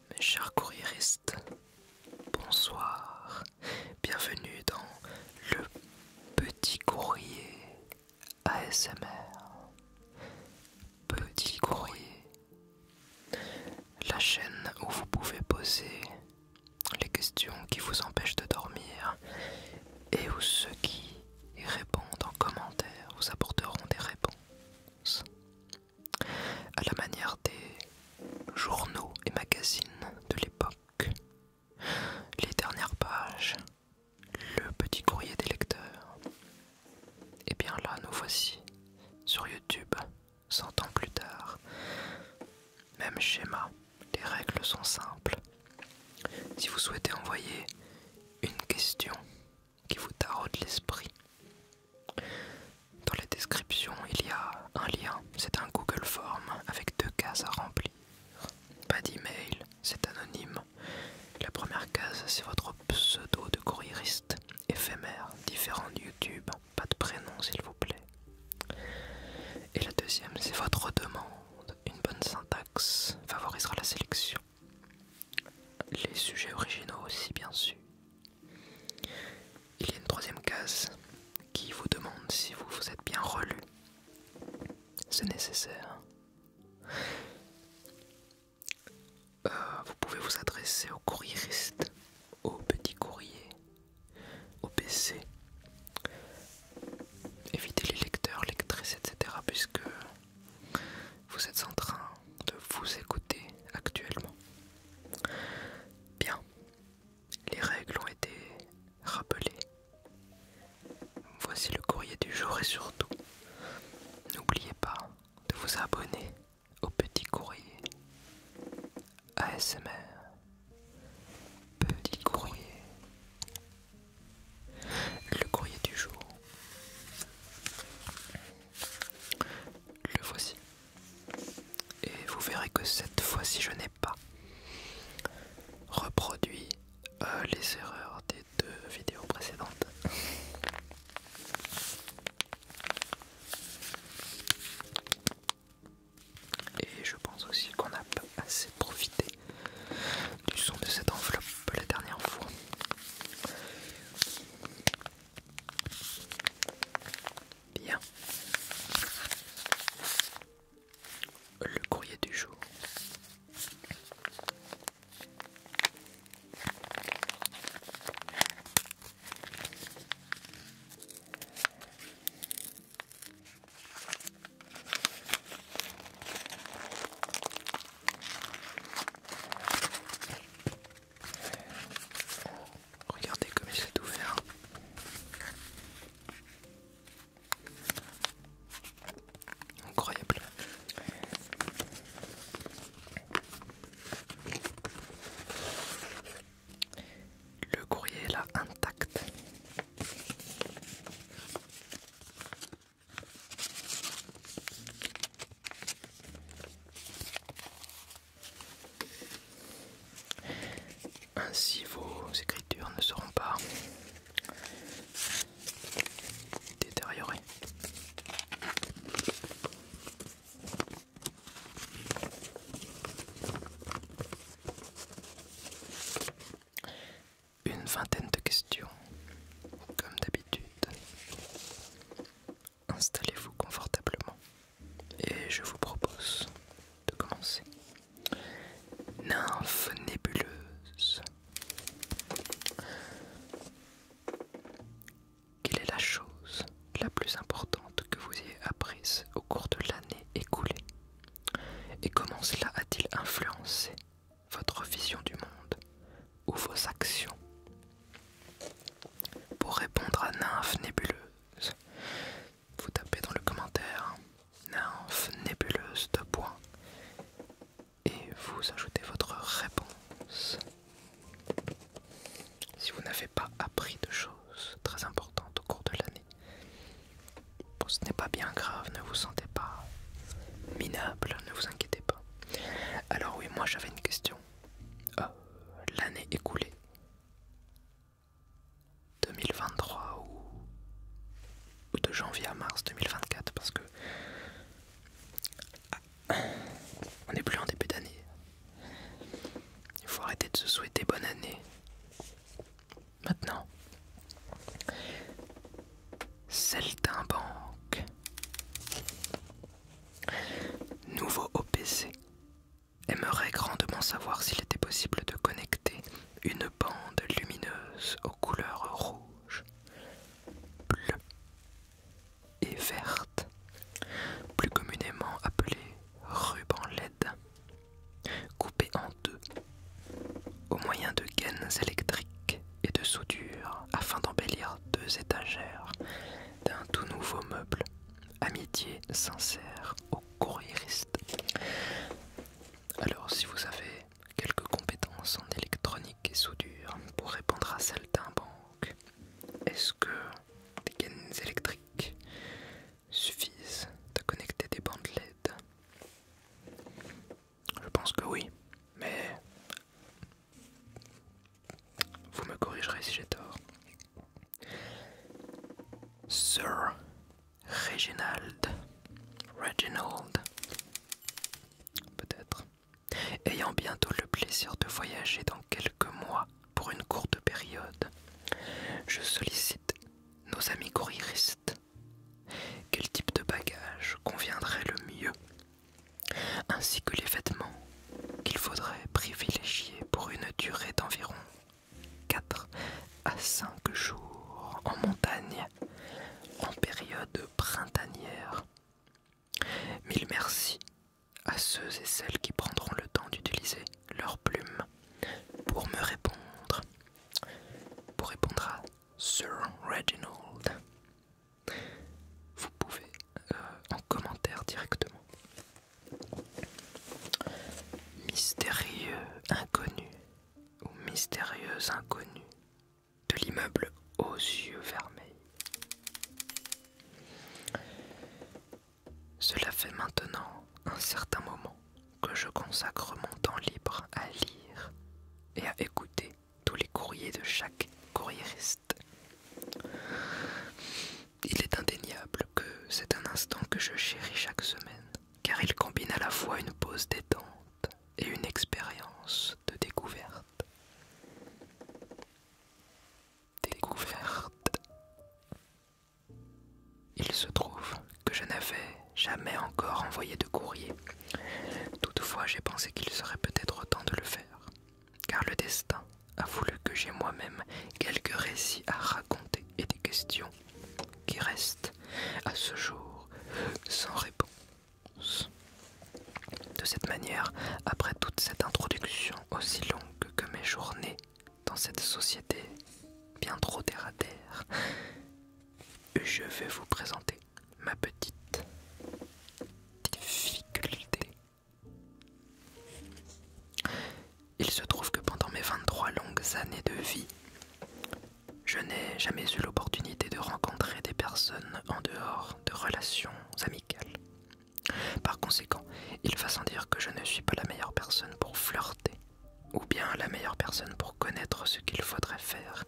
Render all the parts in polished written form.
Mes chers courriéristes, bonsoir. Bienvenue dans le petit courrier ASMR. Petit courrier, la chaîne où vous pouvez poser les questions qui vous empêchent de dormir et où ceux qui y répondent en commentaire vous apporteront des réponses. À la manière des journaux et magazines de l'époque, les dernières pages, le petit courrier des lecteurs. Et bien là, nous voici sur YouTube, 100 ans plus tard. Même schéma, les règles sont simples. Si vous souhaitez envoyer une question qui vous taraude l'esprit, dans la description il y a un lien, c'est un Google Form avec 2 cases à remplir. Pas d'email, c'est anonyme. La première case, c'est votre pseudo de courriériste éphémère, différent de YouTube, pas de prénom s'il vous plaît. Et la deuxième, c'est votre demande. Une bonne syntaxe favorisera la sélection. Les sujets originaux aussi, bien sûr. Il y a une troisième case qui vous demande si vous vous êtes bien relu. C'est nécessaire. Vous pouvez vous adresser aux courriéristes, aux petits courriers, au PC. Évitez les lecteurs, lectrices, etc. puisque vous êtes en train de vous écouter actuellement. Bien, les règles ont été rappelées. Voici le courrier du jour et surtout, n'oubliez pas de vous abonner au petit courrier ASMR. Petit courrier. Le courrier du jour. Le voici. Et vous verrez que cette fois-ci je n'ai pas reproduit les erreurs des 2 vidéos précédentes. Et je pense aussi qu'on n'a pas assez profité du son de cette enveloppe la dernière fois. Bien. Le courrier du jour. Regardez comme il s'est ouvert. Incroyable. Le courrier est là intact. Ainsi vos écritures ne seront pas détériorées. Une vingtaine de questions, comme d'habitude. Installez-vous confortablement et je vous propose de commencer. Nymphe nébuleuse. Quelle est la chose la plus importante que vous ayez apprise au cours de l'année écoulée? Et comment cela a-t-il influencé votre vision du monde ou vos actions? Pour répondre à nymphe nébuleuse, vous tapez dans le commentaire nymphe nébuleuse 2 points et vous ajoutez votre réponse. Si vous n'avez pas appris de choses très importantes au cours de l'année, bon, ce n'est pas bien grave, ne vous sentez pas minable, ne vous inquiétez pas. Alors oui, moi j'avais une question. L'année écoulée, 2023 ou de janvier à mars 2024, parce que on n'est plus en début d'année. terminé. Maintenant, Saltimbanque. Nouveau au PC. Aimerait grandement savoir s'il était possible de connecter une bande lumineuse aux couleurs rouge, bleu et verte, plus communément appelée ruban LED, coupée en deux, au moyen de gaines électriques et de soudure afin d'embellir deux étagères d'un tout nouveau meuble. Amitié sincère au courriériste. Alors, si vous avez quelques compétences en électronique et soudure pour répondre à Saltimbanque, est-ce que des gaines électriques suffisent à connecter des bandes LED? Je pense que oui, mais vous me corrigerez si j'ai tort. Sir Reginald, peut-être, ayant bientôt le plaisir de voyager dans quelques mois pour une courte période, je sollicite nos amis courriéristes. Quel type de bagage conviendrait le mieux, ainsi que les vêtements qu'il faudrait privilégier pour une durée d'environ 4 à 5 jours en montagne, en période printanière. Mille merci à ceux et celles qui prendront le temps d'utiliser leur plume pour me répondre. Pour répondre à Sir Reginald, vous pouvez en commentaire directement. Mystérieux inconnu ou mystérieuse inconnue de l'immeuble aux yeux vermeils. Cela fait maintenant un certain moment que je consacre mon temps libre à lire et à écouter tous les courriers de chaque courriériste. Il est indéniable que c'est un instant que je chéris chaque semaine, car il combine à la fois une pause détente et une expérience de découverte. Il se trouve que je n'avais jamais encore envoyé de courrier. Toutefois, j'ai pensé qu'il serait peut-être temps de le faire, car le destin a voulu que j'aie moi-même quelques récits à raconter et des questions qui restent à ce jour sans réponse. De cette manière, après toute cette introduction aussi longue que mes journées dans cette société bien trop terre à terre, je vais vous présenter ma petite difficulté. Il se trouve que pendant mes 23 longues années de vie, je n'ai jamais eu l'opportunité de rencontrer des personnes en dehors de relations amicales. Par conséquent, il va sans dire que je ne suis pas la meilleure personne pour flirter, ou bien la meilleure personne pour connaître ce qu'il faudrait faire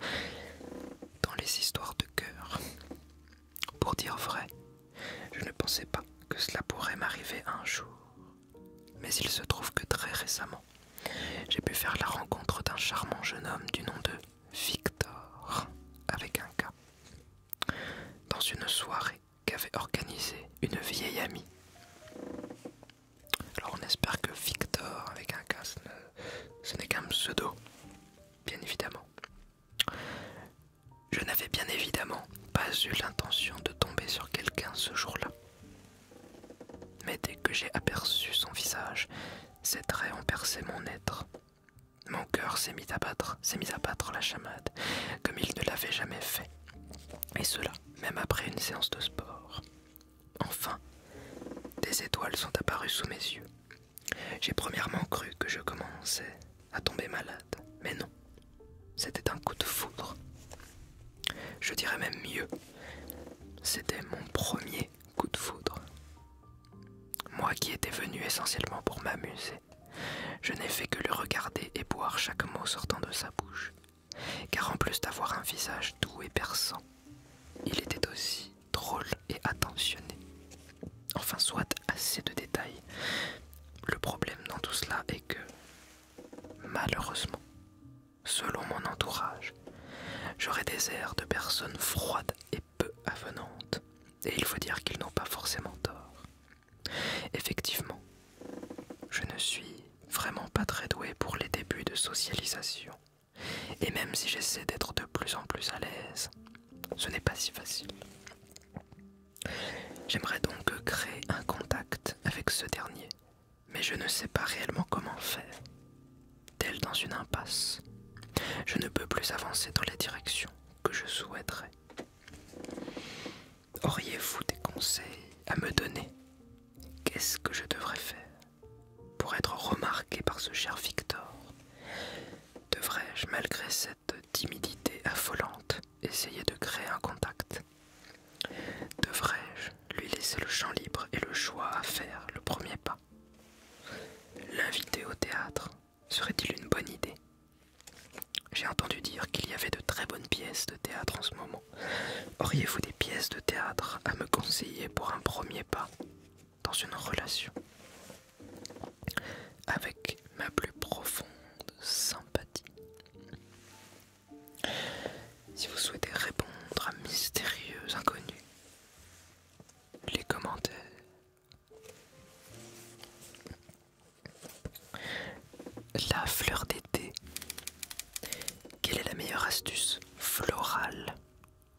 dans les histoires de cœur. Pour dire vrai, je ne pensais pas que cela pourrait m'arriver un jour. Mais il se trouve que très récemment, j'ai pu faire la rencontre d'un charmant jeune homme du nom de Victor, avec un K, dans une soirée qu'avait organisée une vieille amie. Alors on espère que Victor, avec un K, ce n'est qu'un pseudo, bien évidemment. Je n'avais bien évidemment pas eu l'intention de tomber sur quelqu'un ce jour-là. Mais dès que j'ai aperçu son visage, ses traits ont percé mon être. Mon cœur s'est mis à battre la chamade, comme il ne l'avait jamais fait. Et cela, même après une séance de sport. Enfin, des étoiles sont apparues sous mes yeux. J'ai premièrement cru que je commençais à tomber malade, mais non, c'était un coup de foudre. Je dirais même mieux, c'était mon premier coup de foudre. Moi qui étais venu essentiellement pour m'amuser, je n'ai fait que le regarder et boire chaque mot sortant de sa bouche, car en plus d'avoir un visage doux et perçant, il était aussi drôle et attentionné. Enfin, soit assez de détails. Le problème dans tout cela est que, malheureusement, selon j'aurais des airs de personnes froides et peu avenantes, et il faut dire qu'ils n'ont pas forcément tort. Effectivement, je ne suis vraiment pas très doué pour les débuts de socialisation, et même si j'essaie d'être de plus en plus à l'aise, ce n'est pas si facile. J'aimerais donc créer un contact avec ce dernier, mais je ne sais pas réellement comment faire. Tel dans une impasse, je ne peux plus avancer dans la direction que je souhaiterais. Auriez-vous des conseils à me donner? Qu'est-ce que je devrais faire pour être remarqué par ce cher Victor? Devrais-je, malgré cette timidité affolante, essayer de créer un contact? Devrais-je lui laisser le champ libre et le choix à faire le premier pas? L'inviter au théâtre serait-il une bonne idée? J'ai entendu dire qu'il y avait de très bonnes pièces de théâtre en ce moment. Auriez-vous des pièces de théâtre à me conseiller pour un premier pas dans une relation? Avec ma plus profonde sympathie. Si vous souhaitez répondre à Mystérieux Inconnu, les commentaires. La fleur d'été. Quelle est la meilleure astuce florale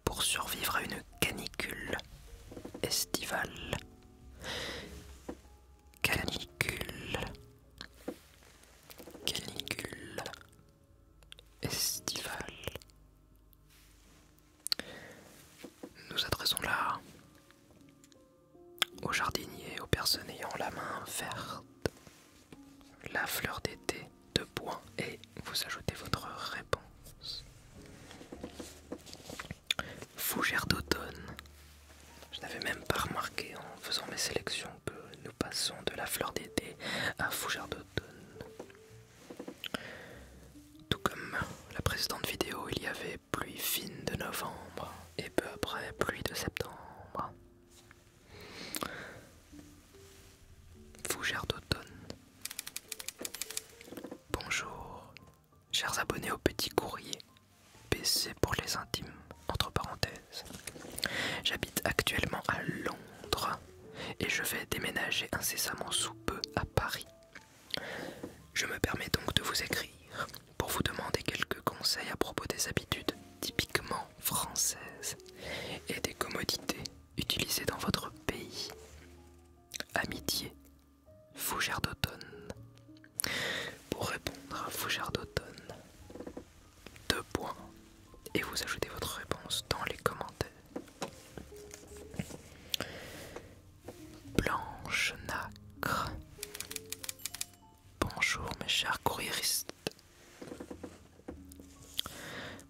pour survivre à une canicule estivale? Canicule. Canicule estivale. Nous adressons là aux jardiniers, aux personnes ayant la main verte. La fleur d'été, 2 points, et vous ajoutez votre réponse. Fougère d'automne. Je n'avais même pas remarqué en faisant mes sélections que nous passons de la fleur d'été à fougère d'automne. Tout comme la précédente vidéo, il y avait pluie fine de novembre et peu après pluie de septembre. Fougère d'automne. Bonjour, chers abonnés au Petit Courrier, PC pour les intimes, entre parenthèses. J'habite actuellement à Londres et je vais déménager incessamment sous peu à Paris. Je me permets donc de vous écrire pour vous demander quelques conseils à propos des habitudes typiquement françaises et des commodités utilisées dans votre pays. Amitié, fougère d'automne. Pour répondre à fougère d'automne, 2 points, et vous ajoutez votre réponse dans les commentaires. Blanche nacre. Bonjour mes chers courriéristes.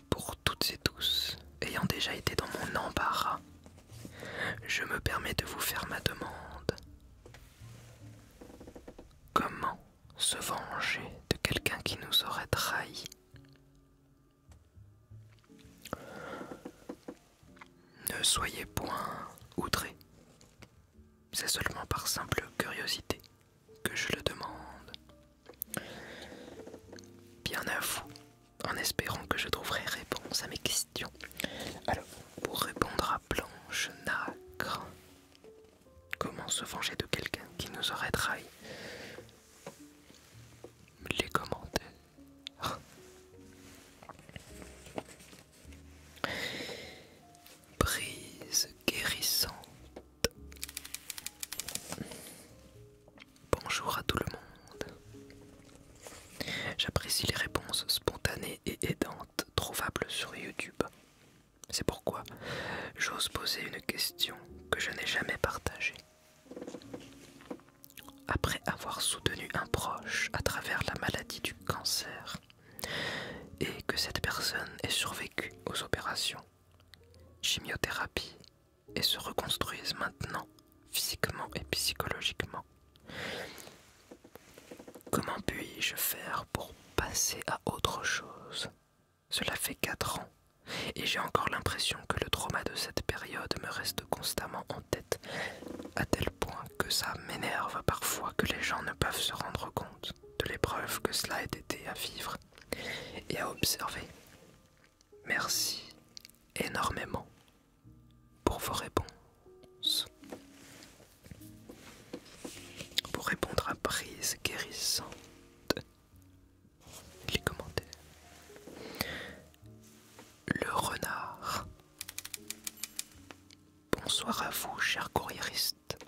Pour toutes et tous ayant déjà été dans mon embarras, je me permets de vous faire ma demande. Comment se venger de quelqu'un qui nous aurait trahis? Ne soyez point outrés. C'est seulement par simple curiosité que je le demande. Bien à vous, en espérant que je trouverai réponse à mes questions. Alors, pour répondre à Blanche Nacre, comment se venger de quelqu'un qui nous aurait trahi? Les commentaires. Brise guérissante. Bonjour à tout le monde. J'apprécie les réponses spontanées et aidantes trouvables sur YouTube. C'est pourquoi j'ose poser une question que je n'ai jamais partagée. Après avoir soutenu un proche à travers la maladie du cancer et que cette personne ait survécu aux opérations, chimiothérapie et se reconstruise maintenant physiquement et psychologiquement, comment puis-je faire pour passer à autre chose? Cela fait 4 ans et j'ai encore l'impression que le trauma de cette période me reste constamment en tête, à tel point que ça m'énerve parfois que les gens ne peuvent se rendre compte de l'épreuve que cela a été à vivre et à observer. Merci énormément pour vos réponses. Pour répondre à prise guérissante. Les commentaires. Le renard. Bonsoir à vous, chers courriéristes.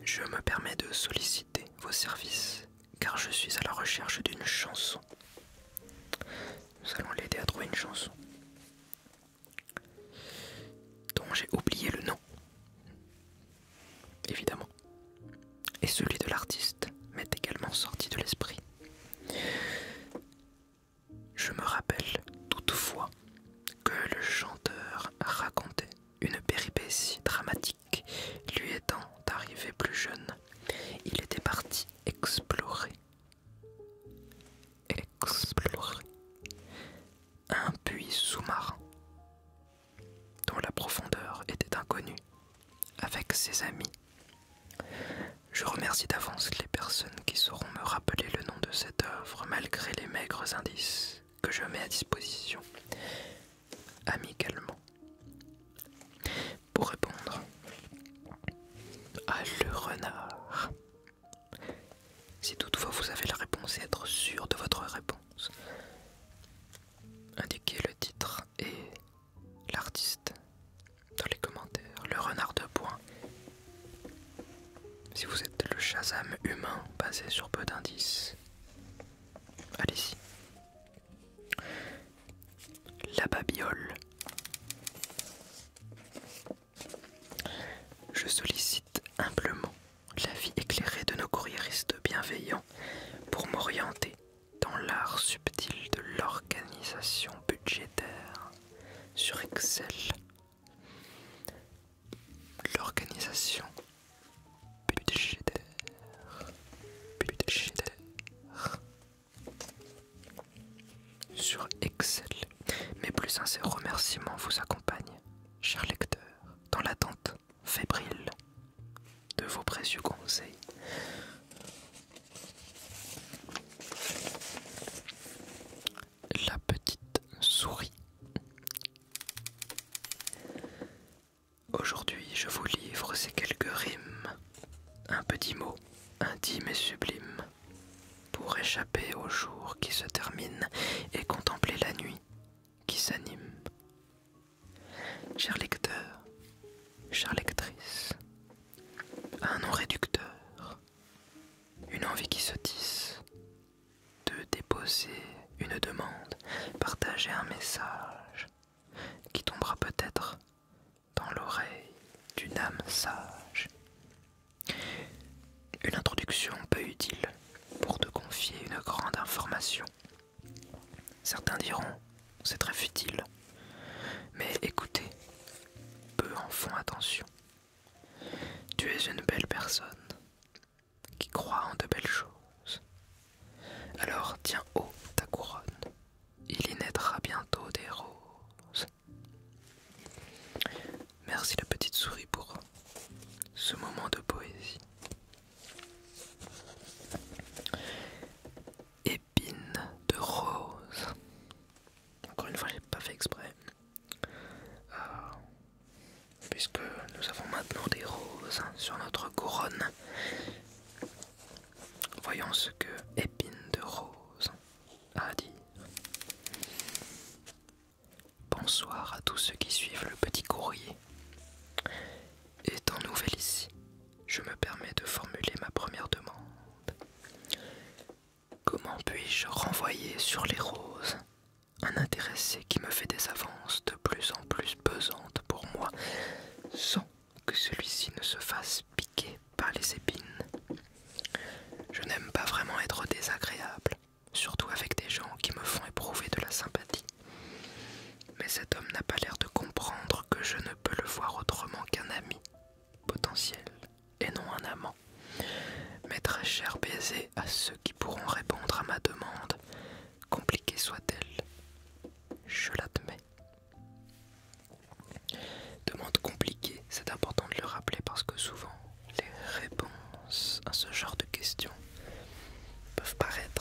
Je me permets de solliciter vos services car je suis à la recherche d'une chanson. Nous allons l'aider à trouver une chanson dont j'ai oublié le nom, évidemment, et celui de l'artiste m'est également sorti de l'esprit. Je me rappelle toutefois que le chanteur racontait une péripétie dramatique lui étant arrivé plus jeune. Il était parti explorer un puits sous-marin dont la profondeur était inconnue avec ses amis. Je remercie d'avance les personnes qui sauront me rappeler le nom de cette œuvre malgré les maigres indices que je mets à disposition amicalement. Pour répondre à Le Renard, si toutefois vous avez la réponse et être sûr de votre réponse, indiquez le titre et l'artiste dans les commentaires. Le renard de point. Si vous êtes le Shazam humain basé sur peu d'indices, allez-y. La babiole. Je sollicite humblement l'avis éclairé de nos courriéristes bienveillants pour m'orienter dans l'art subtil de l'organisation budgétaire sur Excel. L'organisation budgétaire. Sur Excel. Mes plus sincères remerciements vous accompagnent, chers lecteurs, dans l'attente fébrile de vos précieux conseils. La petite souris. Aujourd'hui, je vous livre ces quelques rimes, un petit mot intime et sublime, pour échapper au jour qui se termine et contempler la nuit qui s'anime. Chers lecteurs, chères lectrices, un nom réducteur, une envie qui se tisse, de déposer une demande, partager un message qui tombera peut-être dans l'oreille d'une âme sage. Une introduction peu utile pour te confier une grande information. Certains diront, c'est très futile, mais écoutez, peu en font attention. Tu es une belle personne qui croit en de belles choses. Alors tiens haut ta couronne, il y naîtra bientôt des roses. Merci la petite souris pour ce moment de poésie. Épine de rose. Encore une fois, j'ai pas fait exprès. Puisque nous avons maintenant des roses sur notre couronne. Voyons ce que épine de rose a à dire. Bonsoir à tous ceux qui suivent le petit courrier. Étant nouvelle ici, je me permets de formuler ma première demande. Comment puis-je renvoyer sur les roses un intéressé qui me fait des avances de plus en plus pesantes pour moi, sans que celui-ci ne se fasse piquer par les épines? Je n'aime pas vraiment être désagréable, surtout avec des gens qui me font éprouver de la sympathie. Mais cet homme n'a pas l'air de comprendre que je ne peux le voir autrement qu'un ami potentiel et non un amant. Mes très chers baisers à ceux qui pourront répondre à ma demande, compliquée soit-elle, je l'admets. Demande compliquée, c'est important de le rappeler parce que souvent les réponses à ce genre de questions peuvent paraître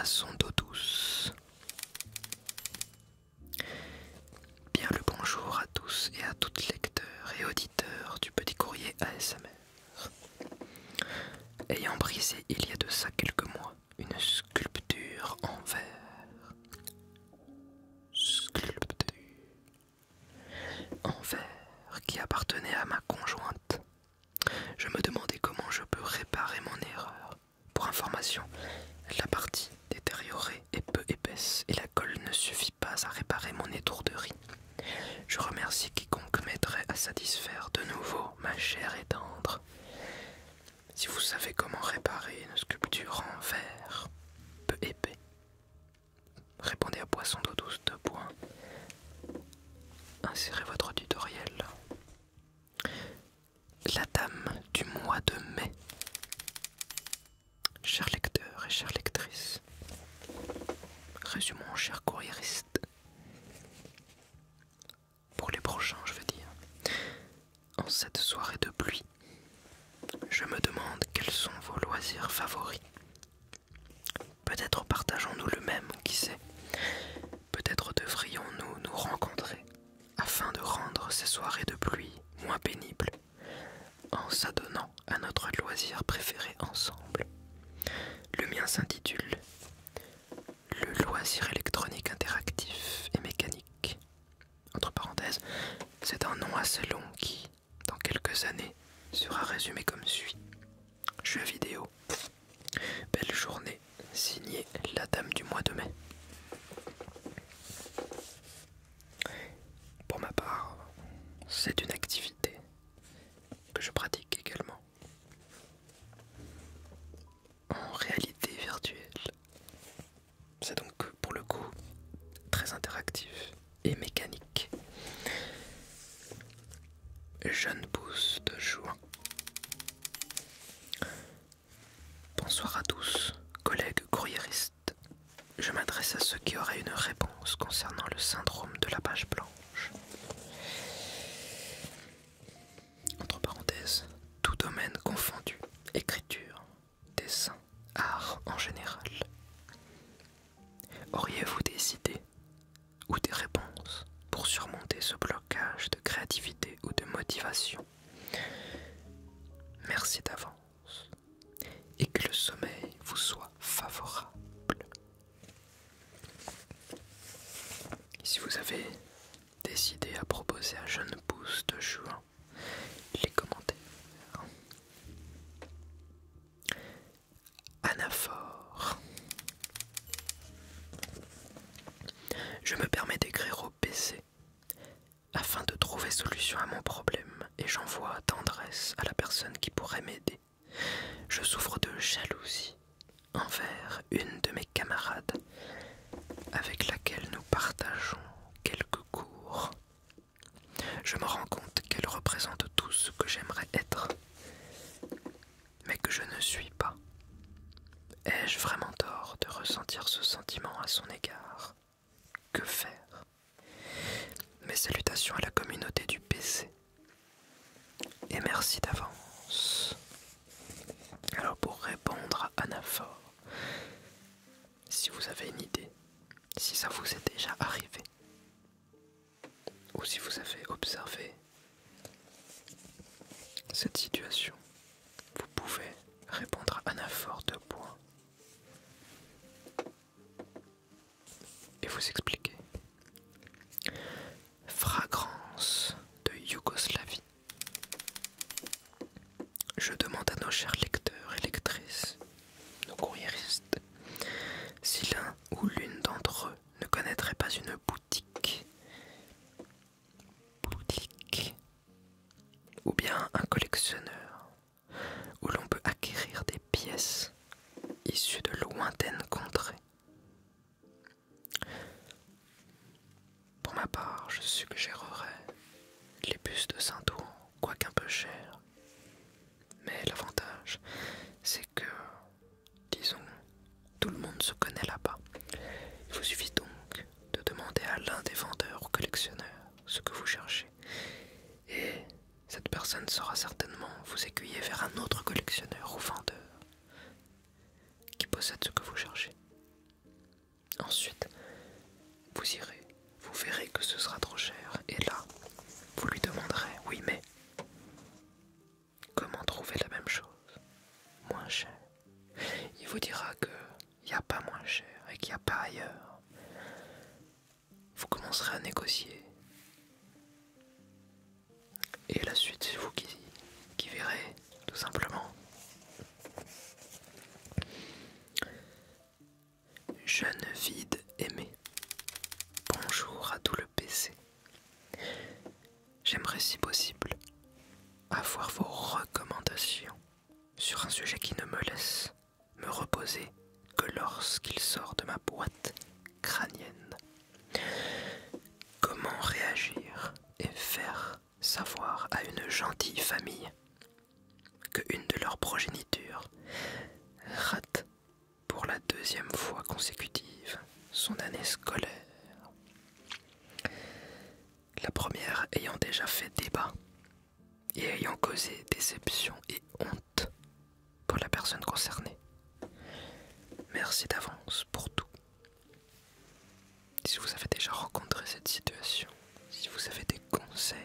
boisson d'eau douce. Bien le bonjour à tous et à toutes lecteurs et auditeurs du petit courrier ASMR. Ayant brisé il y a de ça quelques mois une sculpture en verre. Sculpture en verre qui appartenait à ma conjointe. Je me demandais comment je peux réparer mon erreur. Pour information, la partie détériorée est peu épaisse et la colle ne suffit pas à réparer mon étourderie. Je remercie quiconque m'aiderait à satisfaire de nouveau ma chair et tendre. Si vous savez comment réparer une sculpture en verre peu épais, répondez à Boisson d'eau douce 2 points. Insérez votre tutoriel. La dame du mois de mai. Chers lecteurs et chères lectrices, résumons, cher courriériste. Pour les prochains, je veux dire. En cette soirée de pluie, je me demande quels sont vos loisirs favoris. Peut-être partageons-nous le même, qui sait. Peut-être devrions-nous nous rencontrer afin de rendre ces soirées de pluie moins pénibles en s'adonnant à notre loisir préféré ensemble. Le mien s'intitule le loisir électronique interactif et mécanique. Entre parenthèses, c'est un nom assez long qui, dans quelques années, sera résumé comme suit. Jeux vidéo. Belle journée, signé la dame du mois de mai. Pour ma part, c'est une activité que je pratique également en réalité virtuelle. C'est donc pour le coup très interactif et mécanique. Jeune pousse de juin. Bonsoir à tous, collègues courriéristes. Je m'adresse à ceux qui auraient une réponse concernant le syndrome de la page blanche. Entre parenthèses, tout domaine confondu, écriture, dessin, art en général. Auriez-vous des idées ou des réponses pour surmonter ce blocage de créativité ou de motivation? Merci d'avance et que le sommeil vous soit favorable. Et si vous avez des idées à proposer à Jeune Pousse de juin, les commentaires. Anaphore. Je me permets d'écrire au PC afin de trouver solution à mon problème et j'envoie tendresse à la personne qui pourrait m'aider. Je souffre de jalousie envers une de mes camarades avec laquelle nous partageons quelques cours. Je me rends compte qu'elle représente tout ce que j'aimerais être, mais que je ne suis pas. Ai-je vraiment tort de ressentir ce sentiment à son égard? Que faire? Mes salutations à la communauté du PC. Et merci d'avance. Alors pour répondre à Anaphore, si vous avez une idée, si ça vous est déjà arrivé, ou si vous avez observé cette situation, vous pouvez répondre à Anaphore 2 points et vous expliquer. Fragrance de Yougoslavie. Je demande à nos chers lecteurs et lectrices, nos courriéristes, si l'un ou l'une d'entre eux ne connaîtrait pas une boutique ou bien un collectionneur où l'on peut acquérir des pièces issues de lointaines contrées. Pour ma part, je suggérerais les bus de Saint-Ouen, quoique un peu chers. Mais l'avantage, c'est que, disons, tout le monde se connaît là-bas. Il vous suffit donc de demander à l'un des vendeurs ou collectionneurs ce que vous cherchez. Et cette personne saura certainement vous aiguiller vers un autre collectionneur ou vendeur qui possède ce que vous cherchez. il vous dira qu'il n'y a pas moins cher et qu'il n'y a pas ailleurs. Vous commencerez à négocier. Et la suite, c'est vous qui verrez, tout simplement. Jeune vide aimé. Bonjour à tout le PC. J'aimerais si possible avoir vos recommandations sur un sujet qui ne me laisse me reposer que lorsqu'il sort de ma boîte crânienne. Comment réagir et faire savoir à une gentille famille que une de leurs progénitures rate pour la 2e fois consécutive son année scolaire. La première ayant déjà fait débat et ayant causé déception et honte pour la personne concernée. Merci d'avance pour tout. Si vous avez déjà rencontré cette situation, si vous avez des conseils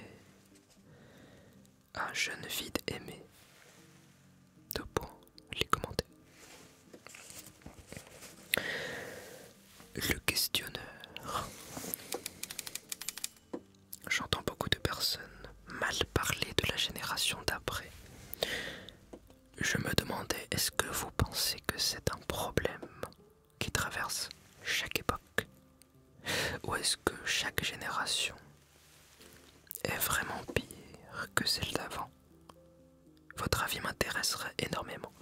à jeune vide aimé, de points, les commenter. Le questionneur. J'entends beaucoup de personnes mal parler de la génération d'après. Je me demandais, est-ce que vous pensez que c'est un problème qui traverse chaque époque? Ou est-ce que chaque génération est vraiment pire que celle d'avant? Votre avis m'intéresserait énormément.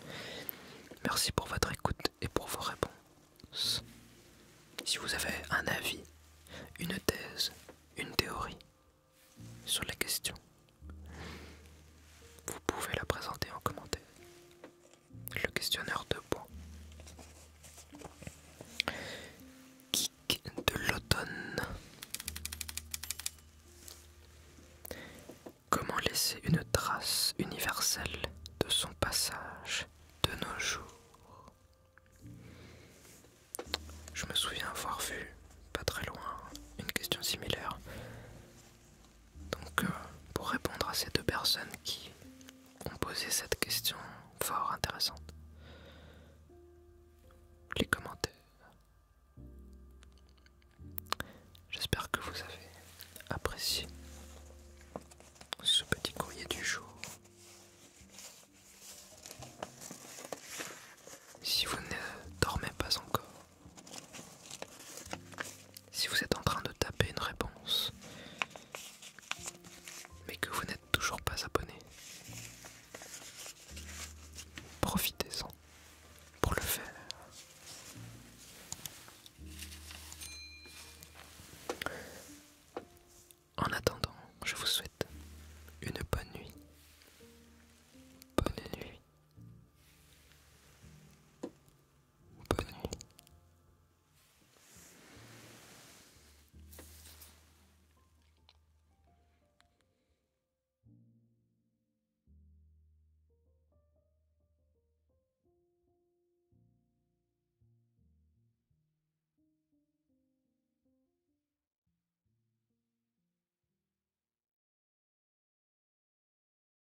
Merci pour votre écoute et pour vos réponses. Si vous avez un avis, une thèse, une théorie sur la question, vous pouvez la présenter en commentaire. Le questionneur 2 points. Geek de l'automne. Comment laisser une trace universelle de son passage de nos jours? Je me souviens avoir vu, pas très loin, une question similaire. Donc, pour répondre à ces 2 personnes qui ont posé cette question fort intéressante, les commentaires. J'espère que vous avez apprécié ce petit courrier du jour. Si vous ne dormez pas encore, si vous êtes en train de taper une réponse, mais que vous n'êtes toujours pas abonné, profitez-en pour le faire. En attendant,